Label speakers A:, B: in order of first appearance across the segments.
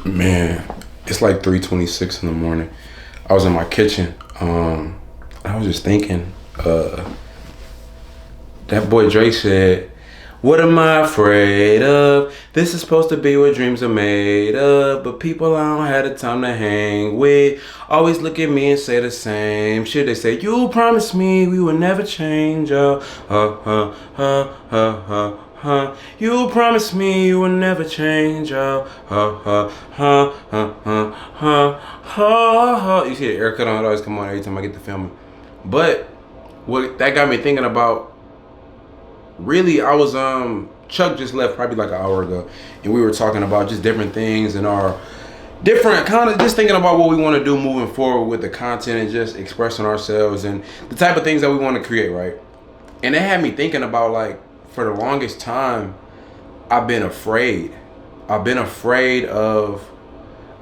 A: Man, it's like 3:26 in the morning. I was in my kitchen. I was just thinking, that boy Drake said, "What am I afraid of? This is supposed to be what dreams are made of. But people I don't have the time to hang with always look at me and say the same shit. They say, you promised me we would never change. You promised me you would never change. You see the air cut on it always come on every time I get to filming. But what that got me thinking about, really, I was Chuck just left probably like an hour ago, and we were talking about just different things and our different kind of just thinking about what we want to do moving forward with the content and just expressing ourselves and the type of things that we want to create, right? And it had me thinking about, like, for the longest time, I've been afraid. I've been afraid of,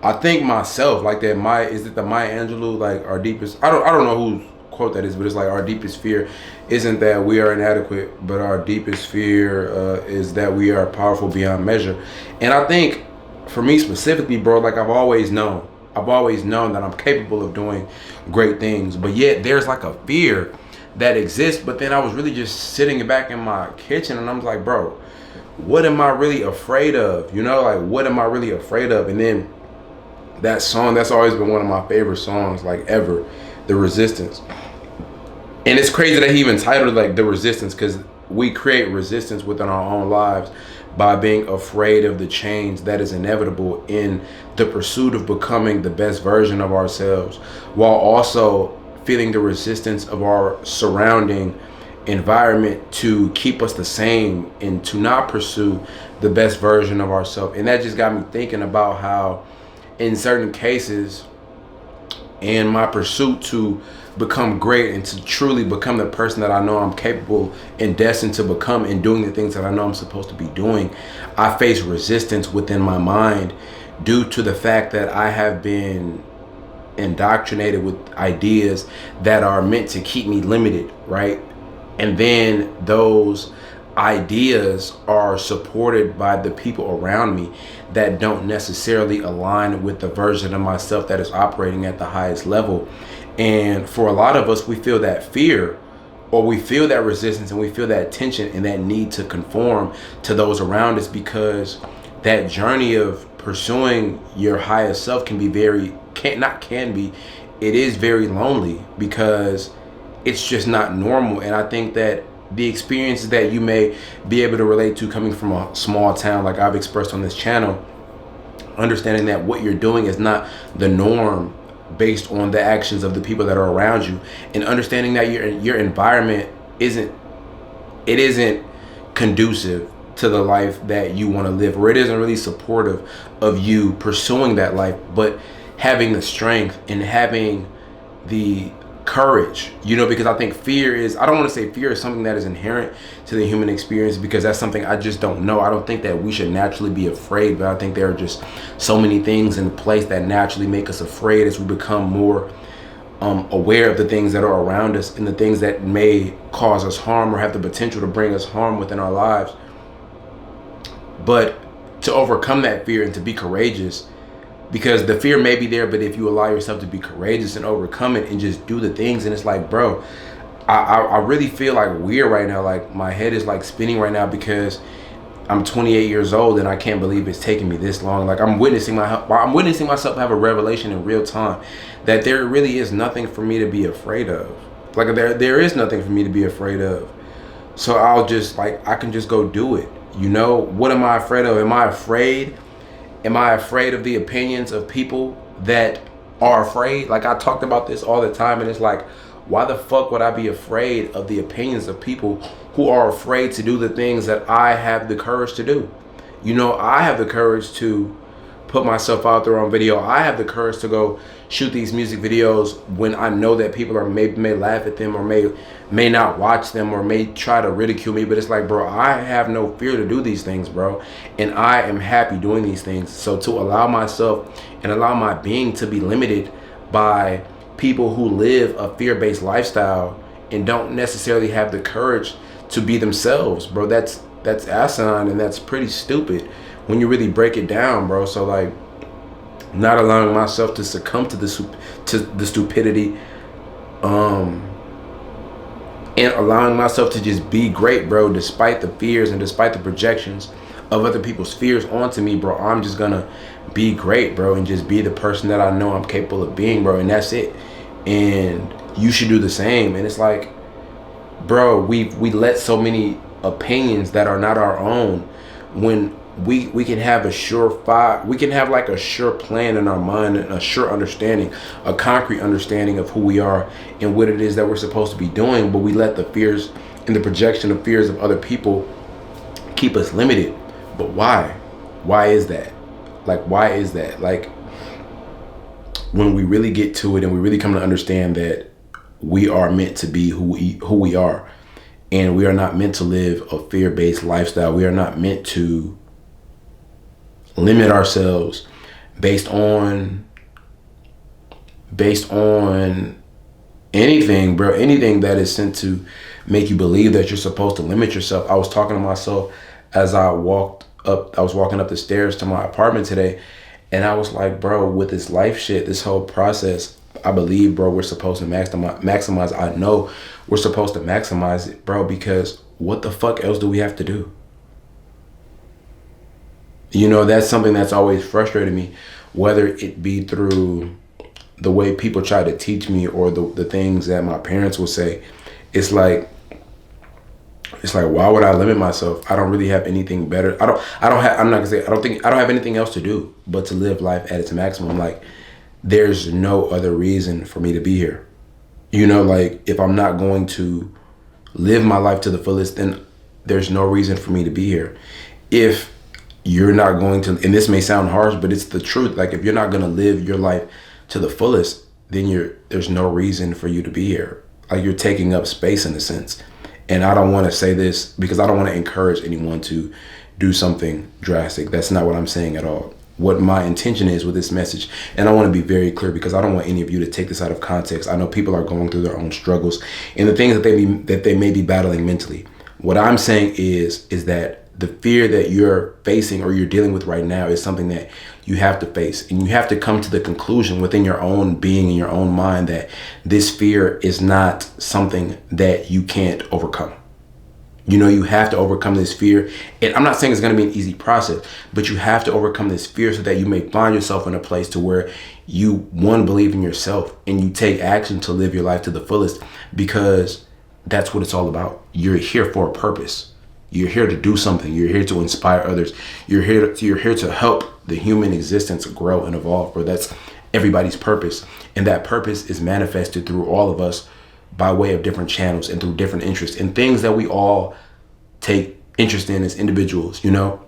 A: I think, myself, like that. Is it the Maya Angelou, like, our deepest? I don't know whose quote that is, but it's like, our deepest fear isn't that we are inadequate, but our deepest fear is that we are powerful beyond measure. And I think, for me specifically, bro, like, I've always known that I'm capable of doing great things, but yet there's like a fear that exists. But then I was really just sitting back in my kitchen and I'm like, bro, what am I really afraid of? You know, like, what am I really afraid of? And then that song, that's always been one of my favorite songs, like, ever, The Resistance. And it's crazy that he even titled it like The Resistance, because we create resistance within our own lives by being afraid of the change that is inevitable in the pursuit of becoming the best version of ourselves, while also feeling the resistance of our surrounding environment to keep us the same and to not pursue the best version of ourselves. And that just got me thinking about how, in certain cases, in my pursuit to become great and to truly become the person that I know I'm capable and destined to become, and doing the things that I know I'm supposed to be doing, I face resistance within my mind due to the fact that I have been indoctrinated with ideas that are meant to keep me limited, right? And then those ideas are supported by the people around me that don't necessarily align with the version of myself that is operating at the highest level. And for a lot of us, we feel that fear, or we feel that resistance, and we feel that tension and that need to conform to those around us, because that journey of pursuing your highest self can be it is very lonely, because it's just not normal. And I think that the experiences that you may be able to relate to coming from a small town, like I've expressed on this channel, understanding that what you're doing is not the norm based on the actions of the people that are around you, and understanding that your environment isn't conducive to the life that you want to live, or it isn't really supportive of you pursuing that life. But having the strength and having the courage, you know, because I think I don't want to say fear is something that is inherent to the human experience, because that's something I just don't know. I don't think that we should naturally be afraid, but I think there are just so many things in place that naturally make us afraid as we become more aware of the things that are around us and the things that may cause us harm or have the potential to bring us harm within our lives. But to overcome that fear and to be courageous, because the fear may be there, but if you allow yourself to be courageous and overcome it and just do the things, and it's like, bro, I really feel like weird right now. Like, my head is like spinning right now, because I'm 28 years old and I can't believe it's taken me this long. Like, I'm witnessing myself have a revelation in real time that there really is nothing for me to be afraid of. Like, there is nothing for me to be afraid of. So I'll just, like, I can just go do it. You know, what am I afraid of? Am I afraid of the opinions of people that are afraid? Like, I talked about this all the time, and it's like, why the fuck would I be afraid of the opinions of people who are afraid to do the things that I have the courage to do? You know, I have the courage to put myself out there on video. I have the courage to go shoot these music videos when I know that people may laugh at them, or may not watch them, or may try to ridicule me. But it's like, bro, I have no fear to do these things, bro, and I am happy doing these things. So to allow myself and allow my being to be limited by people who live a fear-based lifestyle and don't necessarily have the courage to be themselves, bro, that's asinine, and that's pretty stupid when you really break it down, bro. So, like, not allowing myself to succumb to the stupidity, and allowing myself to just be great, bro, despite the fears and despite the projections of other people's fears onto me, bro. I'm just gonna be great, bro, and just be the person that I know I'm capable of being, bro, and that's it. And you should do the same. And it's like, bro, we let so many opinions that are not our own, when we can have we can have like a sure plan in our mind and a sure understanding, a concrete understanding of who we are and what it is that we're supposed to be doing, but we let the fears and the projection of fears of other people keep us limited. But why is that? Like, why is that? Like, when we really get to it and we really come to understand that we are meant to be who we are, and we are not meant to live a fear-based lifestyle. We are not meant to limit ourselves based on anything, bro. Anything that is sent to make you believe that you're supposed to limit yourself. I was talking to myself as I was walking up the stairs to my apartment today, and I was like, bro, with this life shit, this whole process, I believe, bro, we're supposed to maximize. I know we're supposed to maximize it, bro, because what the fuck else do we have to do? You know, that's something that's always frustrated me, whether it be through the way people try to teach me or the things that my parents will say. It's like, why would I limit myself? I don't really have anything better. I don't have anything else to do but to live life at its maximum. Like, there's no other reason for me to be here. You know, like, if I'm not going to live my life to the fullest, then there's no reason for me to be here. If you're not going to, and this may sound harsh, but it's the truth. Like, if you're not going to live your life to the fullest, then there's no reason for you to be here. Like, you're taking up space in a sense. And I don't want to say this because I don't want to encourage anyone to do something drastic. That's not what I'm saying at all. What my intention is with this message, and I want to be very clear because I don't want any of you to take this out of context. I know people are going through their own struggles and the things that they may be battling mentally. What I'm saying is that the fear that you're facing or you're dealing with right now is something that you have to face, and you have to come to the conclusion within your own being and your own mind that this fear is not something that you can't overcome. You know, you have to overcome this fear. And I'm not saying it's going to be an easy process, but you have to overcome this fear so that you may find yourself in a place to where you, one, believe in yourself and you take action to live your life to the fullest, because that's what it's all about. You're here for a purpose. You're here to do something. You're here to inspire others. You're here to help the human existence grow and evolve, bro. That's everybody's purpose. And that purpose is manifested through all of us by way of different channels and through different interests and things that we all take interest in as individuals. You know,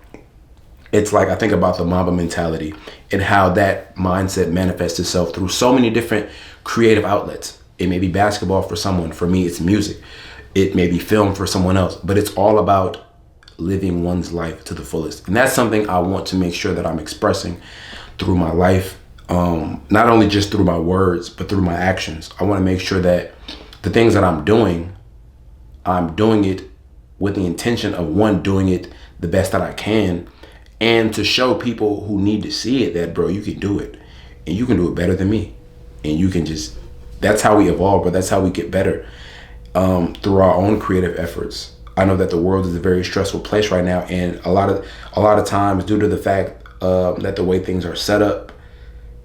A: it's like, I think about the Mamba mentality and how that mindset manifests itself through so many different creative outlets. It may be basketball for someone. For me, it's music. It may be film for someone else, but it's all about living one's life to the fullest. And that's something I want to make sure that I'm expressing through my life, not only just through my words, but through my actions. I want to make sure that the things that I'm doing it with the intention of, one, doing it the best that I can, and to show people who need to see it that, bro, you can do it, and you can do it better than me, and you can just, that's how we evolve, but that's how we get better, through our own creative efforts. I know that the world is a very stressful place right now, and a lot of times, due to the fact that the way things are set up,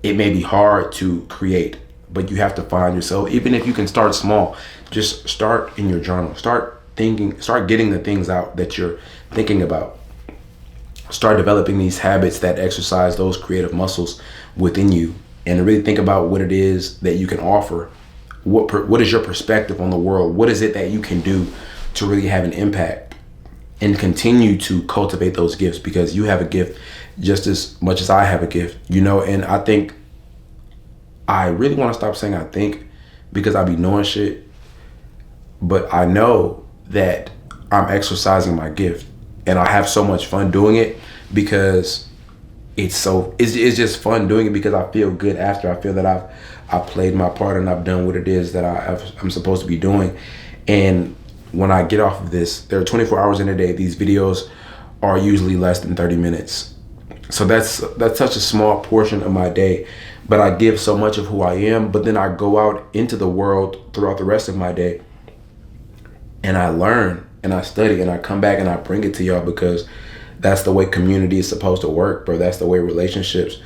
A: it may be hard to create. But you have to find yourself, even if you can start small. Just start in your journal. Start getting the things out that you're thinking about. Start developing these habits that exercise those creative muscles within you, and really think about what it is that you can offer. What is your perspective on the world? What is it that you can do to really have an impact, and continue to cultivate those gifts, because you have a gift just as much as I have a gift, you know. And I think I really want to stop saying I think, because I be knowing shit, but I know that I'm exercising my gift, and I have so much fun doing it, because it's just fun doing it, because I feel good after. I feel that I've played my part and I've done what it is that I'm supposed to be doing. And when I get off of this, there are 24 hours in a day. These videos are usually less than 30 minutes. So that's such a small portion of my day, but I give so much of who I am. But then I go out into the world throughout the rest of my day, and I learn and I study and I come back and I bring it to y'all, because that's the way community is supposed to work, bro. That's the way relationships,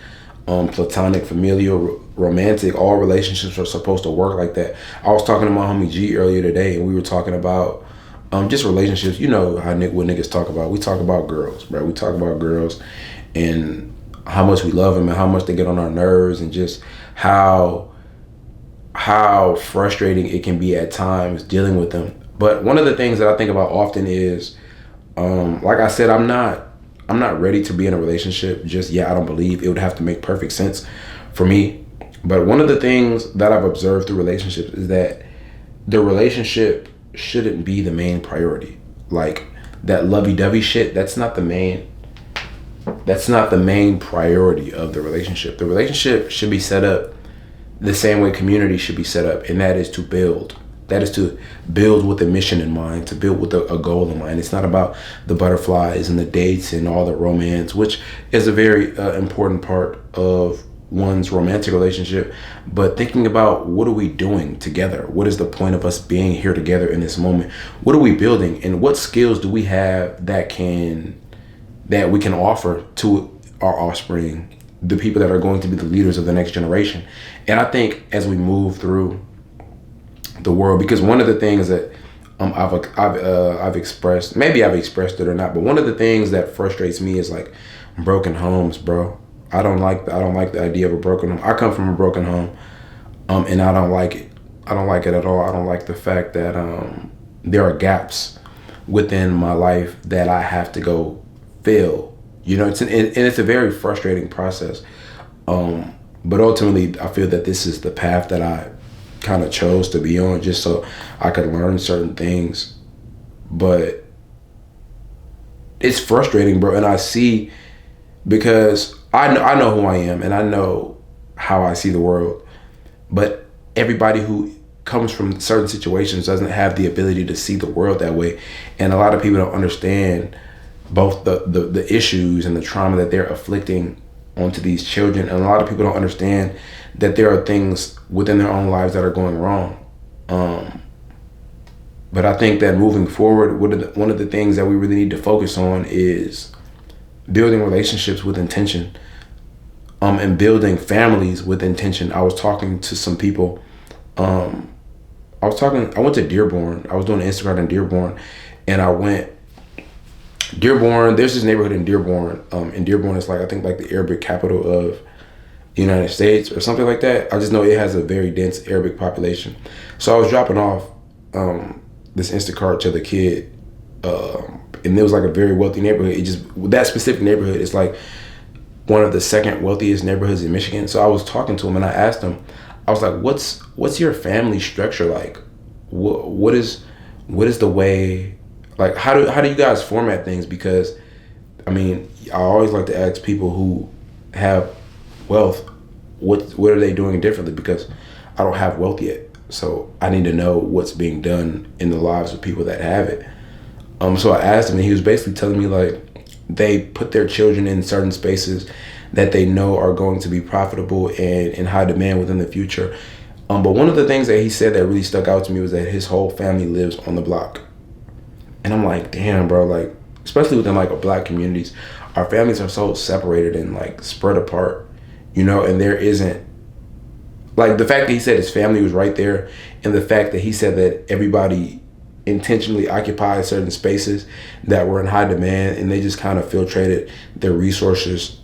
A: platonic, familial, romantic, all relationships are supposed to work like that. I was talking to my homie G earlier today, and we were talking about just relationships. You know how what niggas talk about. We talk about girls, bro. We talk about girls and how much we love them and how much they get on our nerves, and just how frustrating it can be at times dealing with them. But one of the things that I think about often is, like I said, I'm not ready to be in a relationship just yet. I don't believe it would have to make perfect sense for me. But one of the things that I've observed through relationships is that the relationship shouldn't be the main priority. Like that lovey-dovey shit, that's not the main priority of the relationship. The relationship should be set up the same way community should be set up, and that is to build. That is to build with a mission in mind, to build with a goal in mind. It's not about the butterflies and the dates and all the romance, which is a very important part of one's romantic relationship. But thinking about, what are we doing together? What is the point of us being here together in this moment? What are we building, and what skills do we have that we can offer to our offspring, the people that are going to be the leaders of the next generation? And I think as we move through the world, because one of the things that I've expressed, maybe I've expressed it or not, but one of the things that frustrates me is like broken homes, bro. I don't like the idea of a broken home. I come from a broken home, and I don't like it. I don't like it at all. I don't like the fact that there are gaps within my life that I have to go fill. You know, it's a very frustrating process. But ultimately, I feel that this is the path that I kind of chose to be on, just so I could learn certain things. But it's frustrating, bro. And I see, because I know who I am and I know how I see the world. But everybody who comes from certain situations doesn't have the ability to see the world that way. And a lot of people don't understand both the issues and the trauma that they're afflicting onto these children. And a lot of people don't understand that there are things within their own lives that are going wrong. But I think that moving forward, one of the things that we really need to focus on is building relationships with intention, and building families with intention. I was talking to some people. I went to Dearborn. I was doing an Instagram in Dearborn, and I went Dearborn. There's this neighborhood in Dearborn. In Dearborn, it's like, I think like the Arabic capital of the United States or something like that. I just know it has a very dense Arabic population. So I was dropping off this Instacart to the kid, and it was like a very wealthy neighborhood. That specific neighborhood is like one of the second wealthiest neighborhoods in Michigan. So I was talking to him and I asked him, I was like, what's your family structure like? What is the way, like, how do you guys format things? Because I mean, I always like to ask people who have wealth, what are they doing differently? Because I don't have wealth yet. So I need to know what's being done in the lives of people that have it. So I asked him, and he was basically telling me like they put their children in certain spaces that they know are going to be profitable and in high demand within the future. But one of the things that he said that really stuck out to me was that his whole family lives on the block. And I'm like, damn, bro, like, especially within like Black communities, our families are so separated and like spread apart, you know, and there isn't, like, the fact that he said his family was right there, and the fact that he said that everybody intentionally occupied certain spaces that were in high demand, and they just kind of circulated their resources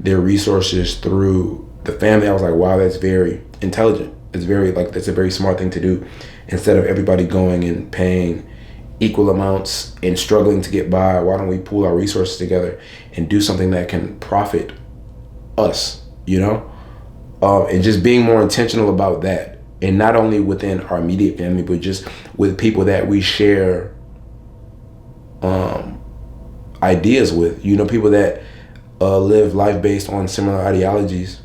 A: their resources through the family. I was like, wow, that's very intelligent. That's a very smart thing to do. Instead of everybody going and paying equal amounts and struggling to get by, why don't we pool our resources together and do something that can profit us, you know? And just being more intentional about that. And not only within our immediate family, but just with people that we share ideas with, you know, people that live life based on similar ideologies.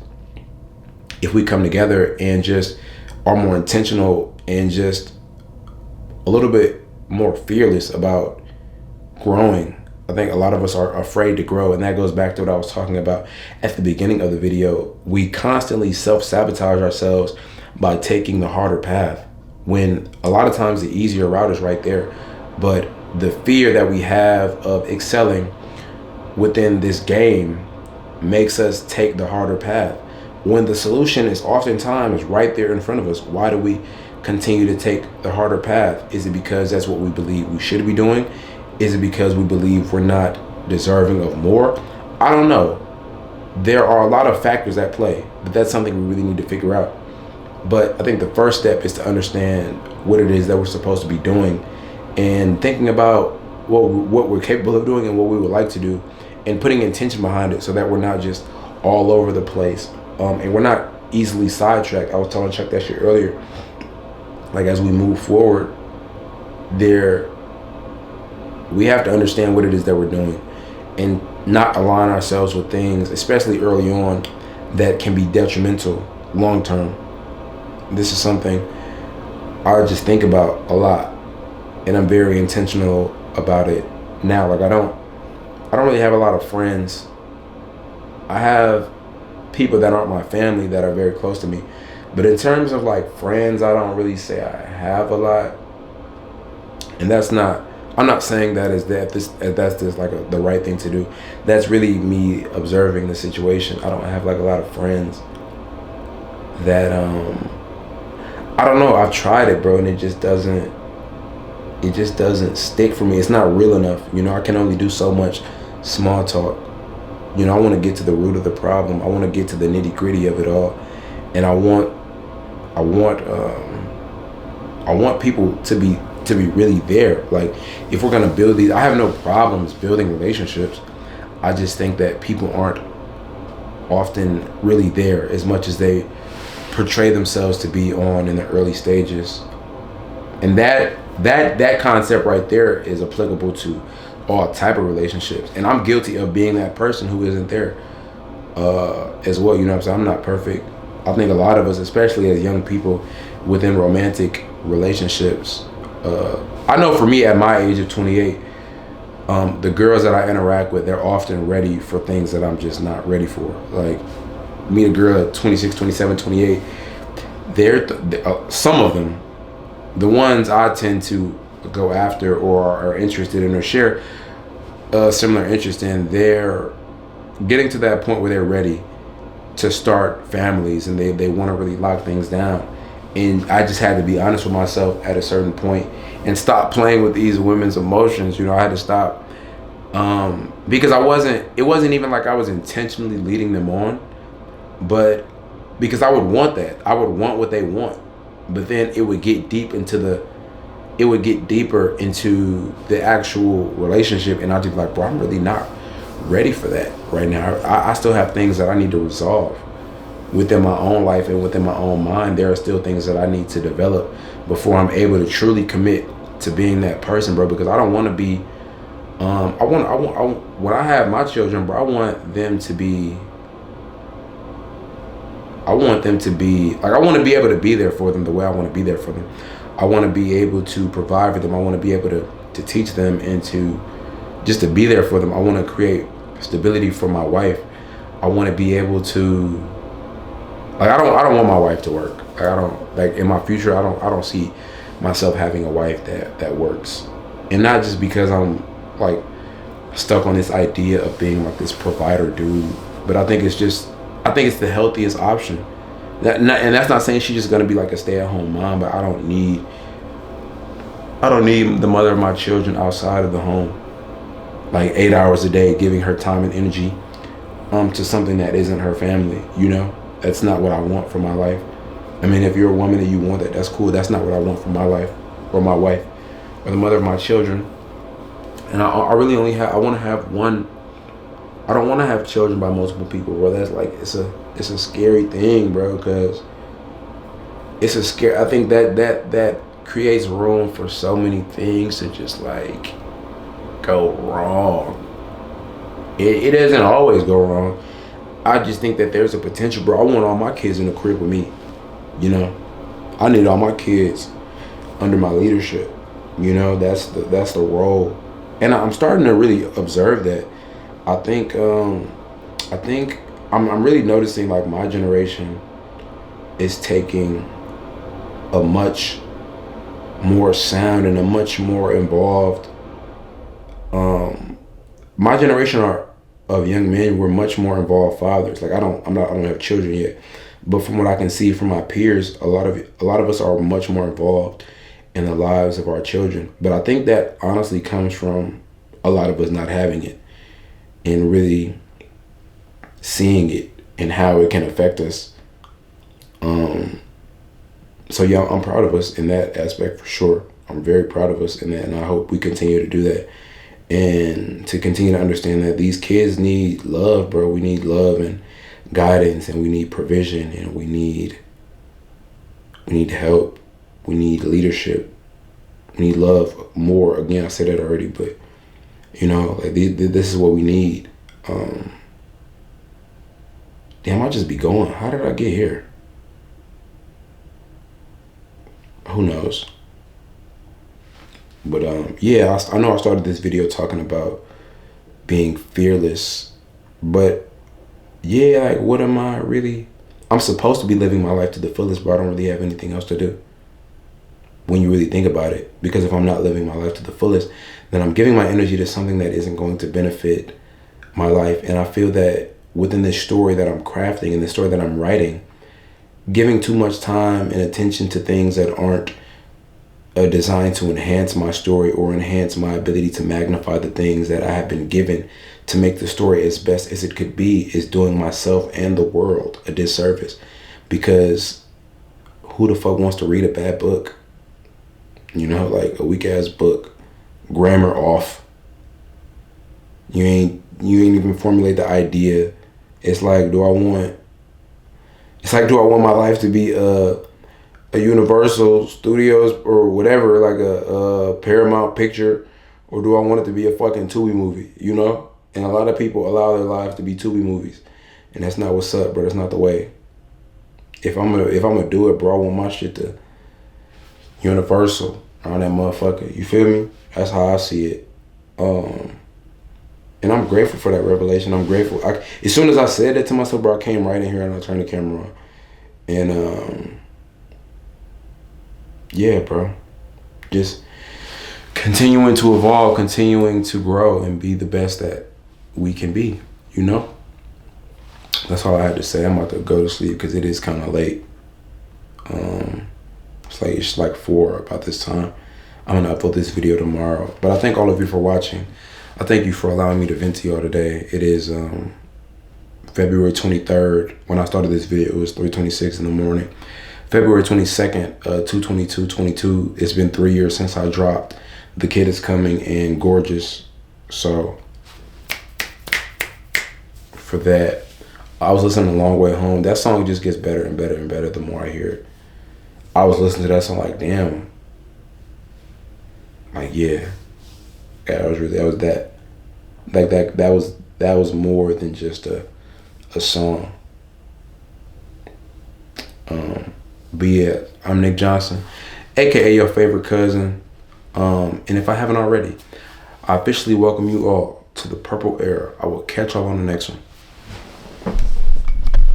A: If we come together and just are more intentional and just a little bit more fearless about growing, I think a lot of us are afraid to grow, and that goes back to what I was talking about at the beginning of the video. We constantly self-sabotage ourselves by taking the harder path, when a lot of times the easier route is right there. But the fear that we have of excelling within this game makes us take the harder path, when the solution is oftentimes right there in front of us. Why do we continue to take the harder path? Is it because that's what we believe we should be doing? Is it because we believe we're not deserving of more? I don't know. There are a lot of factors at play, but that's something we really need to figure out. But I think the first step is to understand what it is that we're supposed to be doing, and thinking about what we're capable of doing and what we would like to do, and putting intention behind it, so that we're not just all over the place, and we're not easily sidetracked. I was telling Chuck that shit earlier. Like, as we move forward, we have to understand what it is that we're doing, and not align ourselves with things, especially early on, that can be detrimental long term. This is something I just think about a lot, and I'm very intentional about it now. Like, I don't really have a lot of friends. I have people that aren't my family that are very close to me, but in terms of like friends, I don't really say I have a lot. And I'm not saying that's just like the right thing to do. That's really me observing the situation. I don't have like a lot of friends that I don't know. I've tried it, bro, and it just doesn't stick for me. It's not real enough. I can only do so much small talk. I want to get to the root of the problem. I want to get to the nitty gritty of it all, and I want people to be really there. Like, if we're gonna build these, I have no problems building relationships. I just think that people aren't often really there as much as they portray themselves to be on in the early stages. And that concept right there is applicable to all type of relationships. And I'm guilty of being that person who isn't there as well. You know what I'm saying? I'm not perfect. I think a lot of us, especially as young people within romantic relationships, I know for me at my age of 28, the girls that I interact with, they're often ready for things that I'm just not ready for. Like, meet a girl at 26, 27, 28, some of them, the ones I tend to go after or are interested in or share a similar interest in, they're getting to that point where they're ready to start families, and they want to really lock things down. And I just had to be honest with myself at a certain point and stop playing with these women's emotions. I had to stop, because it wasn't even like I was intentionally leading them on, but because I would want that. I would want what they want, but then it would get deeper into the actual relationship, and I'd be like, bro, I'm really not ready for that right now. I still have things that I need to resolve within my own life and within my own mind. There are still things that I need to develop before I'm able to truly commit to being that person, bro. Because I don't want to be, when I have my children, bro, I want them to be like, I want to be able to be there for them the way I want to be there for them. I want to be able to provide for them. I want to be able to teach them, and to be there for them. I want to create stability for my wife. I want to be able to, like, I don't want my wife to work. Like, I don't, like, in my future, I don't see myself having a wife that works. And not just because I'm like stuck on this idea of being like this provider dude, but I think it's the healthiest option. And that's not saying she's just gonna be like a stay-at-home mom, but I don't need the mother of my children outside of the home, like 8 hours a day, giving her time and energy to something that isn't her family. That's not what I want for my life. I mean, if you're a woman and you want that, that's cool. That's not what I want for my life, or my wife, or the mother of my children. And I really I want to have one. I don't want to have children by multiple people, bro. That's like, it's a scary thing, bro, because it's a scare. I think that creates room for so many things to just like go wrong. It doesn't always go wrong. I just think that there's a potential, bro. I want all my kids in the crib with me. I need all my kids under my leadership. That's the role And I'm starting to really observe that. I think I'm really noticing like my generation is taking a much more sound and a much more involved. My generation are of young men were much more involved fathers. Like I don't have children yet, but from what I can see from my peers, a lot of us are much more involved in the lives of our children. But I think that honestly comes from a lot of us not having it and really seeing it and how it can affect us. So yeah, I'm proud of us in that aspect for sure. I'm very proud of us in that, and I hope we continue to do that and to continue to understand that these kids need love, bro. We need love and guidance, and we need provision, and we need help. We need leadership. We need love more. Again, I said that already, but you know, like this is what we need. Damn, I just be going. How did I get here? Who knows? But yeah, I know I started this video talking about being fearless, but yeah, like what am I really? I'm supposed to be living my life to the fullest, but I don't really have anything else to do. When you really think about it, because if I'm not living my life to the fullest, then I'm giving my energy to something that isn't going to benefit my life. And I feel that within this story that I'm crafting and the story that I'm writing, giving too much time and attention to things that aren't designed to enhance my story or enhance my ability to magnify the things that I have been given to make the story as best as it could be is doing myself and the world a disservice. Because who the fuck wants to read a bad book? You know, like a weak ass book, grammar off. You ain't even formulate the idea. It's like, do I want my life to be a Universal Studios or whatever, like a Paramount picture, or do I want it to be a fucking Tubi movie, you know? And a lot of people allow their lives to be Tubi movies, and that's not what's up, bro. That's not the way. If I'm gonna do it, bro, I want my shit to Universal on that motherfucker. You feel me? That's how I see it. And I'm grateful for that revelation. I'm grateful. As soon as I said that to myself, bro, I came right in here and I turned the camera on. And yeah, bro, just continuing to evolve, continuing to grow and be the best that we can be, you know? That's all I had to say. I'm about to go to sleep because it is kind of late. It's like 4 about this time. I'm gonna upload this video tomorrow. But I thank all of you for watching. I thank you for allowing me to vent to y'all today. It is February 23rd. When I started this video, it was 3:26 in the morning. February 22nd, 2/22/22. It's been 3 years since I dropped The Kid Is Coming and Gorgeous. So for that, I was listening to Long Way Home. That song just gets better and better and better the more I hear it. I was listening to that song like, damn. Like, yeah. That was more than just a song. But yeah, I'm Nick Johnson, aka your favorite cousin. And if I haven't already, I officially welcome you all to the Purple Era. I will catch y'all on the next one.